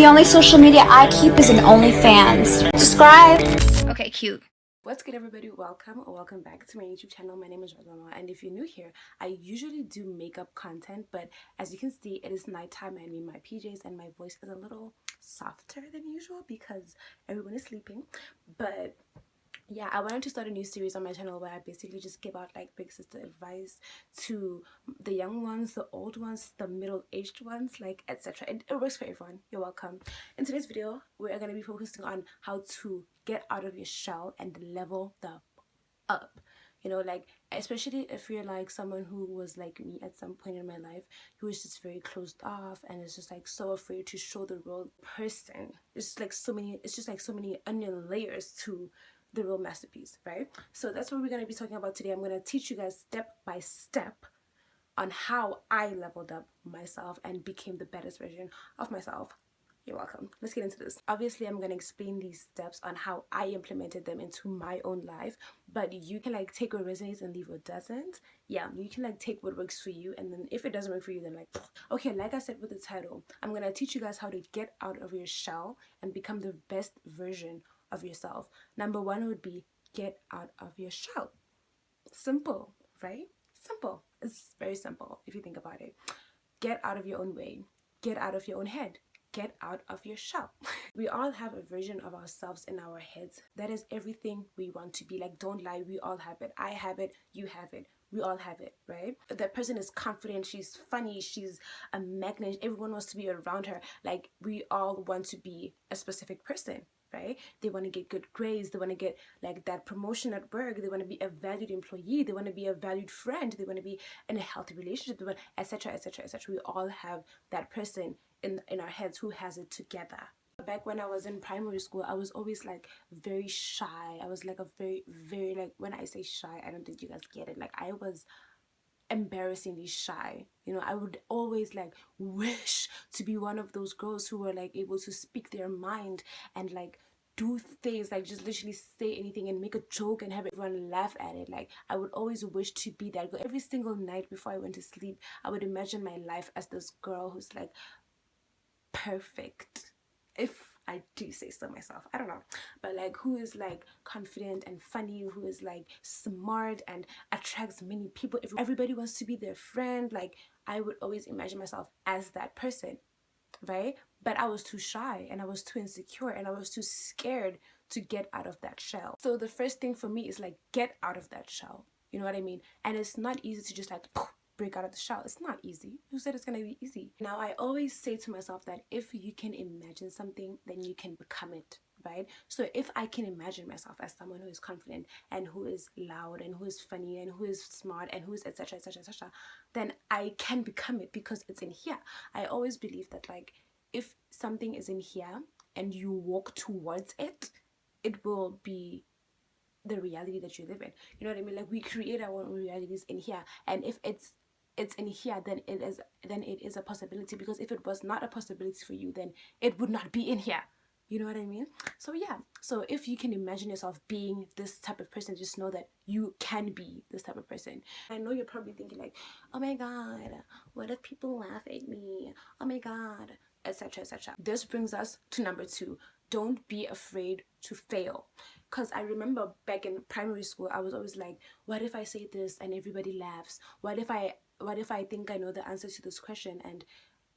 The only social media I keep is an OnlyFans. Subscribe. Okay, cute. What's good, everybody? Welcome back to my YouTube channel. My name is Rato, and if you're new here, I usually do makeup content, but as you can see, it is nighttime. I'm in my PJs and my voice is a little softer than usual because everyone is sleeping. But yeah, I wanted to start a new series on my channel where I basically just give out like big sister advice to the young ones, the old ones, the middle-aged ones, like etc. It works for everyone. You're welcome. In today's video, we are going to be focusing on how to get out of your shell and level the up. You know, like especially if you're like someone who was like me at some point in my life, who is just very closed off and is just like so afraid to show the real person. It's just like so many onion layers to the real masterpiece, right? So that's what we're going to be talking about today. I'm going to teach you guys step by step on how I leveled up myself and became the best version of myself. You're welcome. Let's get into this. Obviously, I'm going to explain these steps on how I implemented them into my own life, but you can like take what resonates and leave what doesn't. Yeah, you can like take what works for you, and then if it doesn't work for you, then like, okay, like I said with the title, I'm going to teach you guys how to get out of your shell and become the best version of yourself. Number one would be get out of your shell. Simple, right? Simple. It's very simple if you think about it. Get out of your own way. Get out of your own head. Get out of your shell. We all have a version of ourselves in our heads. That is everything we want to be. Like, don't lie, we all have it. I have it, you have it. We all have it, right? That person is confident, she's funny, she's a magnet, everyone wants to be around her. Like, we all want to be a specific person, right? They want to get good grades, they want to get like that promotion at work, they want to be a valued employee, they want to be a valued friend, they want to be in a healthy relationship, they want etc etc etc. We all have that person in our heads who has it together. Back when I was in primary school, I was always like very shy. I was like a very like, when I say shy, I don't think you guys get it. Like, I was embarrassingly shy. You know, I would always like wish to be one of those girls who were like able to speak their mind and like do things, like just literally say anything and make a joke and have everyone laugh at it. Like, I would always wish to be that girl. Every single night before I went to sleep, I would imagine my life as this girl who's like perfect, if I do say so myself. I don't know, but like, who is like confident and funny, who is like smart and attracts many people. Everybody wants to be their friend. Like, I would always imagine myself as that person, right? But I was too shy and I was too insecure and I was too scared to get out of that shell. So the first thing for me is like, get out of that shell. You know what I mean? And it's not easy to just like break out of the shell. It's not easy. Who said it's gonna be easy? Now, I always say to myself that if you can imagine something, then you can become it, right? So if I can imagine myself as someone who is confident and who is loud and who is funny and who is smart and who is etc etc etc, then I can become it because it's in here. I always believe that like, if something is in here and you walk towards it, it will be the reality that you live in. You know what I mean? Like, we create our own realities in here, and if it's in here, then it is a possibility, because if it was not a possibility for you, then it would not be in here. You know what I mean? So yeah, so if you can imagine yourself being this type of person, just know that you can be this type of person. I know you're probably thinking like, oh my god, what if people laugh at me? Oh my god, etc etc. This brings us to number two. Don't be afraid to fail. Because I remember back in primary school, I was always like, what if I say this and everybody laughs? What if I think I know the answer to this question and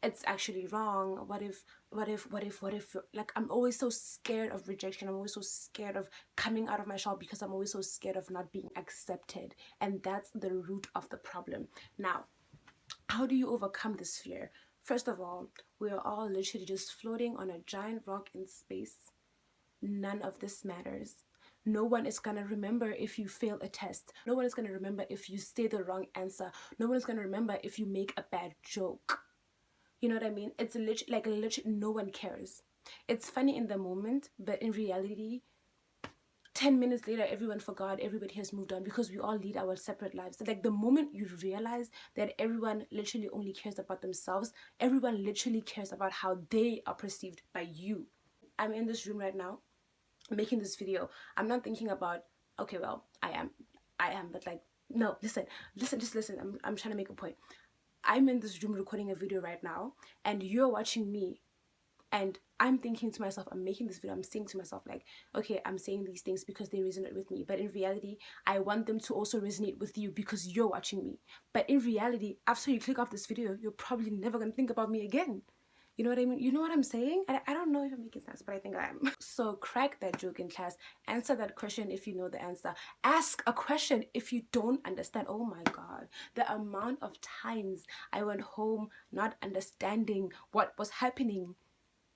it's actually wrong? What if like, I'm always so scared of rejection. I'm always so scared of coming out of my shell because I'm always so scared of not being accepted. And that's the root of the problem. Now, how do you overcome this fear? First of all, we are all literally just floating on a giant rock in space. None of this matters. No one is gonna remember if you fail a test. No one is gonna remember if you say the wrong answer. No one is gonna remember if you make a bad joke. You know what I mean? It's literally no one cares. It's funny in the moment, but in reality, 10 minutes later, everyone forgot, everybody has moved on, because we all lead our separate lives. So like, the moment you realize that everyone literally only cares about themselves, everyone literally cares about how they are perceived by you. I'm in this room right now making this video. I'm not thinking about, okay, well, I am, but like, no, listen, just listen. I'm trying to make a point. I'm in this room recording a video right now, and you're watching me And I'm thinking to myself, I'm making this video, I'm saying to myself like, okay, I'm saying these things because they resonate with me, but in reality I want them to also resonate with you because you're watching me. But in reality, after you click off this video, you're probably never gonna think about me again. You know what I mean? You know what I'm saying? I don't know if I'm making sense, but I think I am. So crack that joke in class. Answer that question if you know the answer. Ask a question if you don't understand. Oh my God. The amount of times I went home not understanding what was happening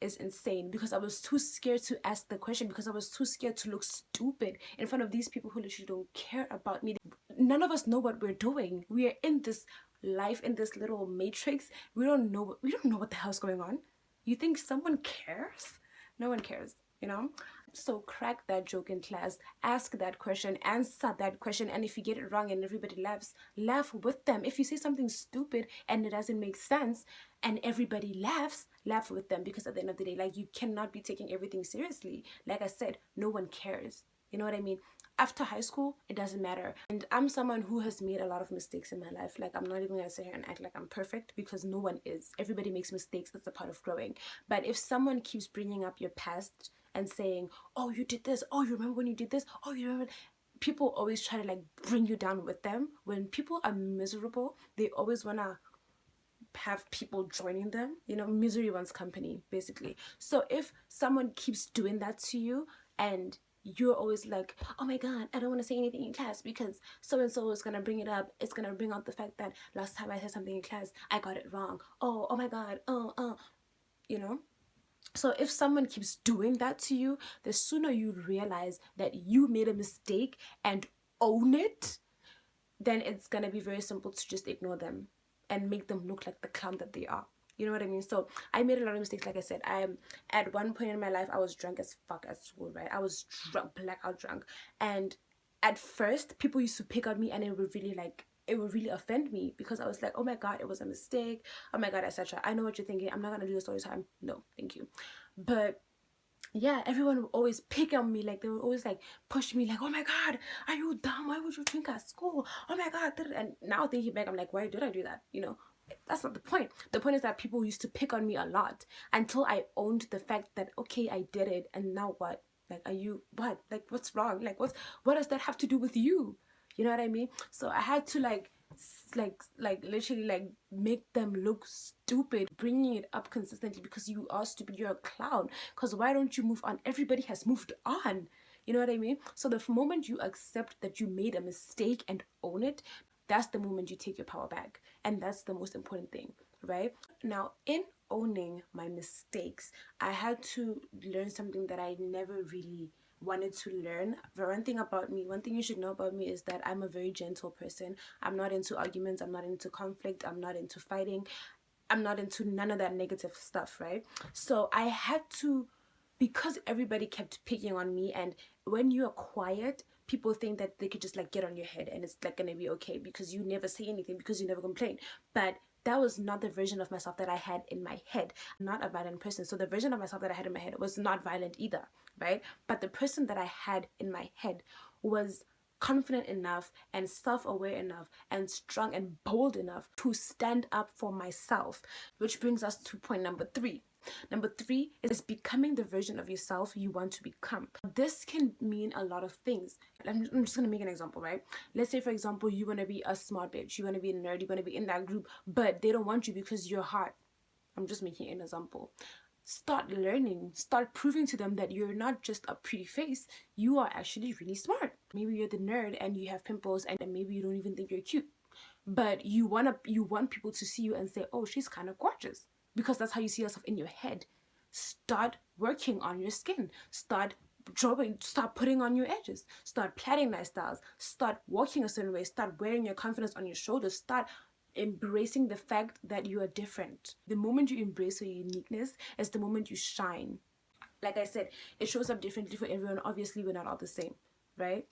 is insane because I was too scared to ask the question, because I was too scared to look stupid in front of these people who literally don't care about me. None of us know what we're doing. We are in this life, in this little matrix. We don't know what the hell's going on. You think someone cares? No one cares, you know? So crack that joke in class, ask that question, answer that question, and if you get it wrong and everybody laughs, laugh with them. If you say something stupid and it doesn't make sense and everybody laughs, laugh with them, because at the end of the day, like, you cannot be taking everything seriously. Like I said, no one cares. You know what I mean? After high school, it doesn't matter. And I'm someone who has made a lot of mistakes in my life. Like, I'm not even gonna sit here and act like I'm perfect, because no one is. Everybody makes mistakes. It's a part of growing. But if someone keeps bringing up your past and saying, oh, you did this, oh, you remember when you did this, oh, you remember, people always try to like bring you down with them. When people are miserable, they always want to have people joining them. You know, misery wants company, basically. So if someone keeps doing that to you and you're always like, oh my God, I don't want to say anything in class because so and so is gonna bring it up, it's gonna bring out the fact that last time I said something in class, I got it wrong, oh my God, you know. So if someone keeps doing that to you, the sooner you realize that you made a mistake and own it, then it's gonna be very simple to just ignore them and make them look like the clown that they are. You know what I mean? So I made a lot of mistakes. Like I said, at one point in my life, I was drunk as fuck at school, right? I was drunk, blackout drunk. And at first, people used to pick on me and it would really offend me, because I was like, oh my God, it was a mistake, oh my God, etc. I know what you're thinking, I'm not gonna do this all the time. No, thank you. But yeah, everyone would always pick on me. Like, they would always like push me, like, oh my God, are you dumb? Why would you drink at school? Oh my God. And now thinking back, I'm like, why did I do that? You know, that's not the point. The point is that people used to pick on me a lot until I owned the fact that, okay, I did it, and now what? Like, are you what? Like, what's wrong? Like, what does that have to do with you? You know what I mean? So I had to like literally like make them look stupid, bringing it up consistently, because you are stupid, you're a clown. Because why don't you move on? Everybody has moved on. You know what I mean? So the moment you accept that you made a mistake and own it, that's the moment you take your power back. And that's the most important thing, right? Now, in owning my mistakes, I had to learn something that I never really wanted to learn. One thing you should know about me is that I'm a very gentle person. I'm not into arguments, I'm not into conflict, I'm not into fighting, I'm not into none of that negative stuff, right? So I had to, because everybody kept picking on me, and when you are quiet, people think that they could just like get on your head and it's like gonna be okay because you never say anything, because you never complain. But that was not the version of myself that I had in my head. I'm not a violent person, so the version of myself that I had in my head was not violent either, right? But the person that I had in my head was confident enough and self-aware enough and strong and bold enough to stand up for myself. Which brings us to point number 3. Number 3 is becoming the version of yourself you want to become. This can mean a lot of things. I'm just going to make an example, right? Let's say, for example, you want to be a smart bitch, you want to be a nerd, you want to be in that group, but they don't want you because you're hot. I'm just making an example. Start learning, start proving to them that you're not just a pretty face, you are actually really smart. Maybe you're the nerd and you have pimples and maybe you don't even think you're cute, but you want people to see you and say, oh, she's kind of gorgeous, because that's how you see yourself in your head. Start working on your skin, start putting on your edges, start planning lifestyles, start walking a certain way, start wearing your confidence on your shoulders, start embracing the fact that you are different. The moment you embrace your uniqueness is the moment you shine. Like I said, it shows up differently for everyone. Obviously, we're not all the same, right?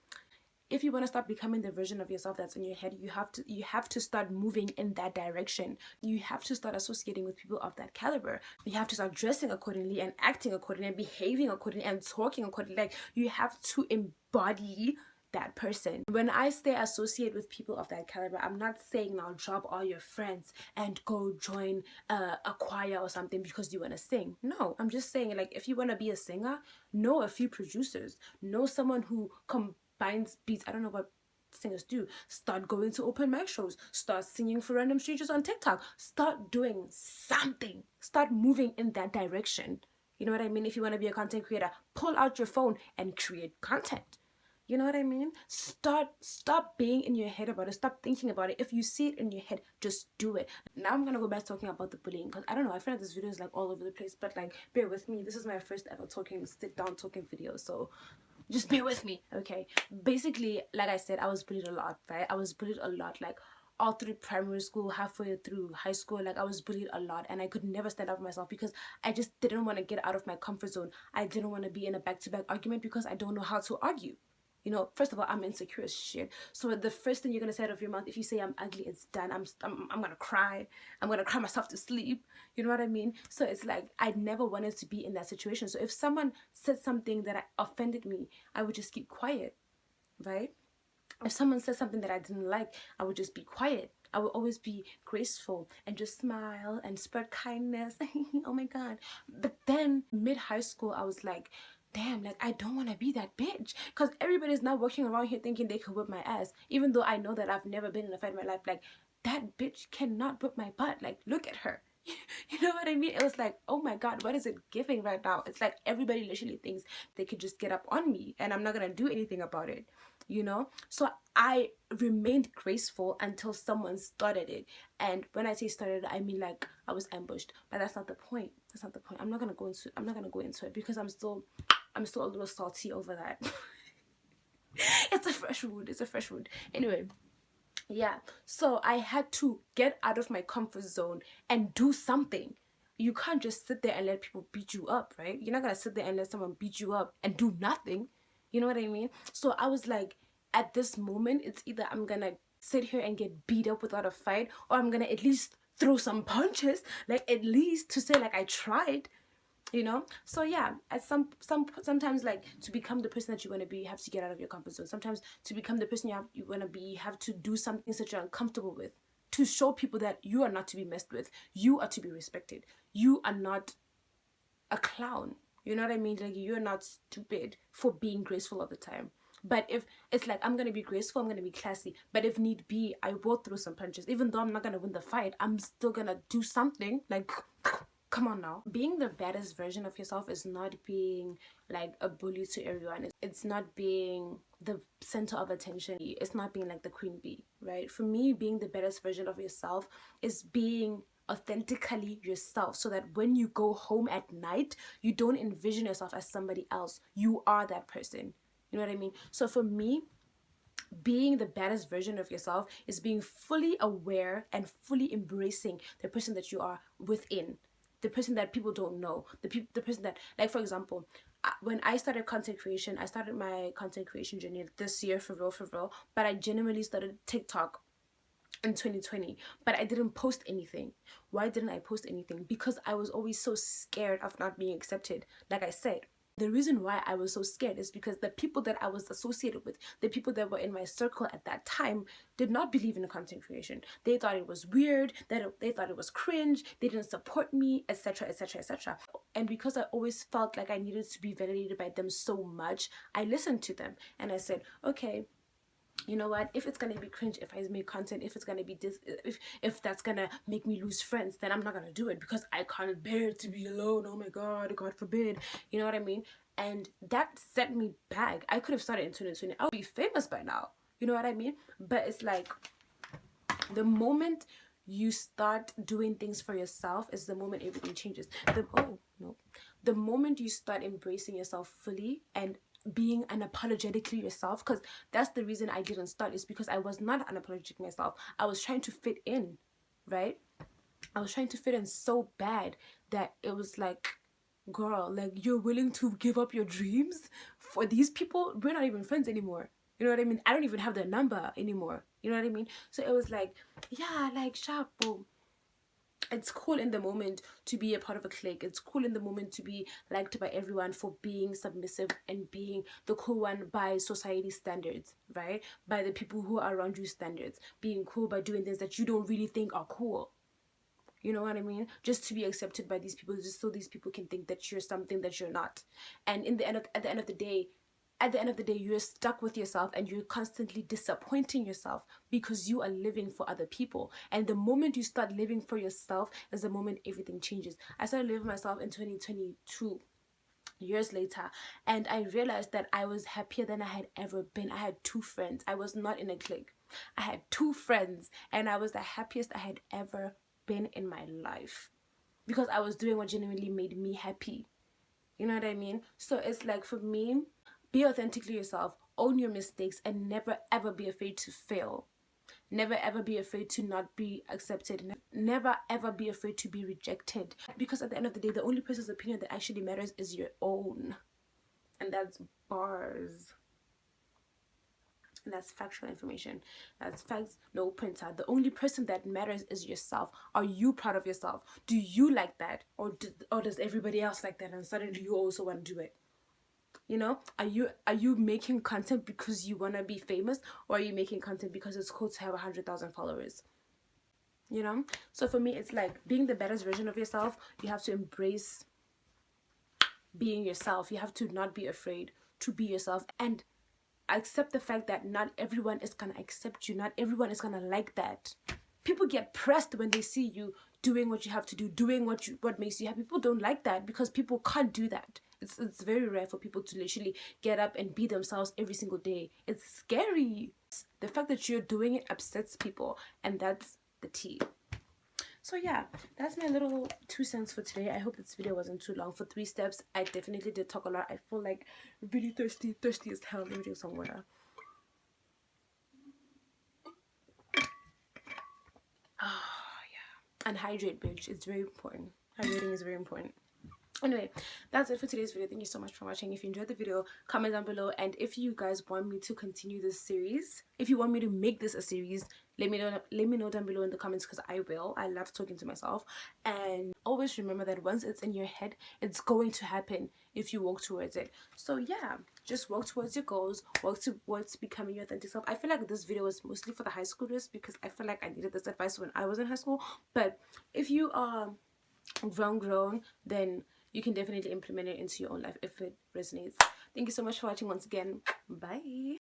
If you want to start becoming the version of yourself that's in your head, you have to start moving in that direction. You have to start associating with people of that caliber. You have to start dressing accordingly and acting accordingly and behaving accordingly and talking accordingly. Like, you have to embody that person. When I say associate with people of that caliber, I'm not saying now drop all your friends and go join a choir or something because you want to sing. No, I'm just saying, like, if you want to be a singer, know a few producers, know someone who combines beats. I don't know what singers do. Start going to open mic shows, start singing for random strangers on TikTok, start doing something, start moving in that direction. You know what I mean? If you want to be a content creator, pull out your phone and create content. You know what I mean? Stop being in your head about it. Stop thinking about it. If you see it in your head, just do it. Now I'm gonna go back talking about the bullying, because I don't know, I feel like this video is like all over the place, but like bear with me. This is my first ever sit down talking video, so just bear with me. Okay, basically, like I said, I was bullied a lot, right? I was bullied a lot, like all through primary school, halfway through high school. Like, I was bullied a lot, and I could never stand up for myself because I just didn't want to get out of my comfort zone. I didn't want to be in a back-to-back argument because I don't know how to argue. You know, first of all, I'm insecure as shit. So the first thing you're gonna say out of your mouth, if you say I'm ugly, it's done. I'm gonna cry. I'm gonna cry myself to sleep. You know what I mean? So it's like, I never wanted to be in that situation. So if someone said something that offended me, I would just keep quiet, right? If someone said something that I didn't like, I would just be quiet. I would always be graceful and just smile and spread kindness. Oh my God. But then mid-high school, I was like, damn, like, I don't want to be that bitch, because everybody's now walking around here thinking they could whip my ass, even though I know that I've never been in a fight in my life. Like, that bitch cannot whip my butt. Like, look at her. You know what I mean? It was like, oh my God, what is it giving right now? It's like everybody literally thinks they could just get up on me and I'm not gonna do anything about it, you know? So I remained graceful until someone started it. And when I say started, I mean like I was ambushed. But that's not the point. That's not the point. I'm not gonna go into it because I'm still a little salty over that. It's a fresh wound. It's a fresh wound. Anyway, yeah, so I had to get out of my comfort zone and do something. You can't just sit there and let people beat you up, right? You're not gonna sit there and let someone beat you up and do nothing. You know what I mean? So I was like, at this moment, it's either I'm gonna sit here and get beat up without a fight, or I'm gonna at least throw some punches, like at least to say like I tried, you know. So yeah, at sometimes, like, to become the person that you want to be, you have to get out of your comfort zone. Sometimes to become the person you want to be, you have to do something that you're uncomfortable with, to show people that you are not to be messed with, you are to be respected, you are not a clown. You know what I mean? Like, you're not stupid for being graceful all the time. But if it's like, I'm gonna be graceful, I'm gonna be classy, but if need be, I will throw some punches. Even though I'm not gonna win the fight, I'm still gonna do something. Like, come on now. Being the baddest version of yourself is not being like a bully to everyone. It's not being the center of attention. It's not being like the queen bee, right? For me, being the baddest version of yourself is being authentically yourself, so that when you go home at night, you don't envision yourself as somebody else. You are that person. You know what I mean? So for me, being the baddest version of yourself is being fully aware and fully embracing the person that you are within, the person that people don't know, the person that, like, for example, when I started content creation, I started my content creation journey this year, for real, but I genuinely started TikTok in 2020, but I didn't post anything. Why didn't I post anything? Because I was always so scared of not being accepted. Like I said, the reason why I was so scared is because the people that I was associated with, the people that were in my circle at that time, did not believe in content creation. They thought it was weird, they thought it was cringe, they didn't support me, etc, etc, etc. And because I always felt like I needed to be validated by them so much, I listened to them and I said, okay, you know what, if it's gonna be cringe if I make content, if it's gonna be this, if that's gonna make me lose friends, then I'm not gonna do it, because I can't bear to be alone. Oh my God, God forbid. You know what I mean? And that set me back. I could have started in 2020. I would be famous by now. You know what I mean? But it's like, the moment you start doing things for yourself is the moment everything changes. The moment you start embracing yourself fully and being unapologetically yourself, because that's the reason I didn't start, is because I was not unapologetic myself. I was trying to fit in, right? I was trying to fit in so bad that it was like, girl, like, you're willing to give up your dreams for these people? We're not even friends anymore. You know what I mean? I don't even have their number anymore. You know what I mean? So it was like, yeah, like, sharp, boom. It's cool in the moment to be a part of a clique. It's cool in the moment to be liked by everyone for being submissive and being the cool one by society standards, right? By the people who are around you standards. Being cool by doing things that you don't really think are cool. You know what I mean? Just to be accepted by these people, just so these people can think that you're something that you're not. And at the end of the day, you're stuck with yourself and you're constantly disappointing yourself because you are living for other people. And the moment you start living for yourself is the moment everything changes. I started living myself in 2022, years later, and I realized that I was happier than I had ever been. I had 2 friends. I was not in a clique. I had 2 friends, and I was the happiest I had ever been in my life because I was doing what genuinely made me happy. You know what I mean? So it's like, for me, be authentically yourself, own your mistakes, and never ever be afraid to fail. Never ever be afraid to not be accepted. Never ever be afraid to be rejected. Because at the end of the day, the only person's opinion that actually matters is your own. And that's bars. And that's factual information. That's facts, no printer. The only person that matters is yourself. Are you proud of yourself? Do you like that? Or does everybody else like that and suddenly you also want to do it? You know, are you making content because you want to be famous, or are you making content because it's cool to have 100,000 followers? You know, so for me, it's like being the best version of yourself. You have to embrace being yourself. You have to not be afraid to be yourself and accept the fact that not everyone is gonna accept you. Not everyone is gonna like that. People get pressed when they see you doing what you have to do, doing what makes you happy. People don't like that because people can't do that. It's very rare for people to literally get up and be themselves every single day. It's scary. The fact that you're doing it upsets people, and that's the tea. So yeah, that's my little 2 cents for today. I hope this video wasn't too long. For 3 steps, I definitely did talk a lot. I feel like really thirsty as hell. Let me drink some water. Oh yeah, and hydrate, bitch. It's very important. Hydrating is very important. Anyway, that's it for today's video. Thank you so much for watching. If you enjoyed the video, comment down below, and if you guys want me to continue this series, if you want me to make this a series, let me know down below in the comments, because I will. I love talking to myself. And always remember that once it's in your head, it's going to happen if you walk towards it. So yeah, just walk towards your goals, walk towards becoming your authentic self. I feel like this video is mostly for the high schoolers because I feel like I needed this advice when I was in high school. But if you are grown, then you can definitely implement it into your own life if it resonates. Thank you so much for watching once again. Bye.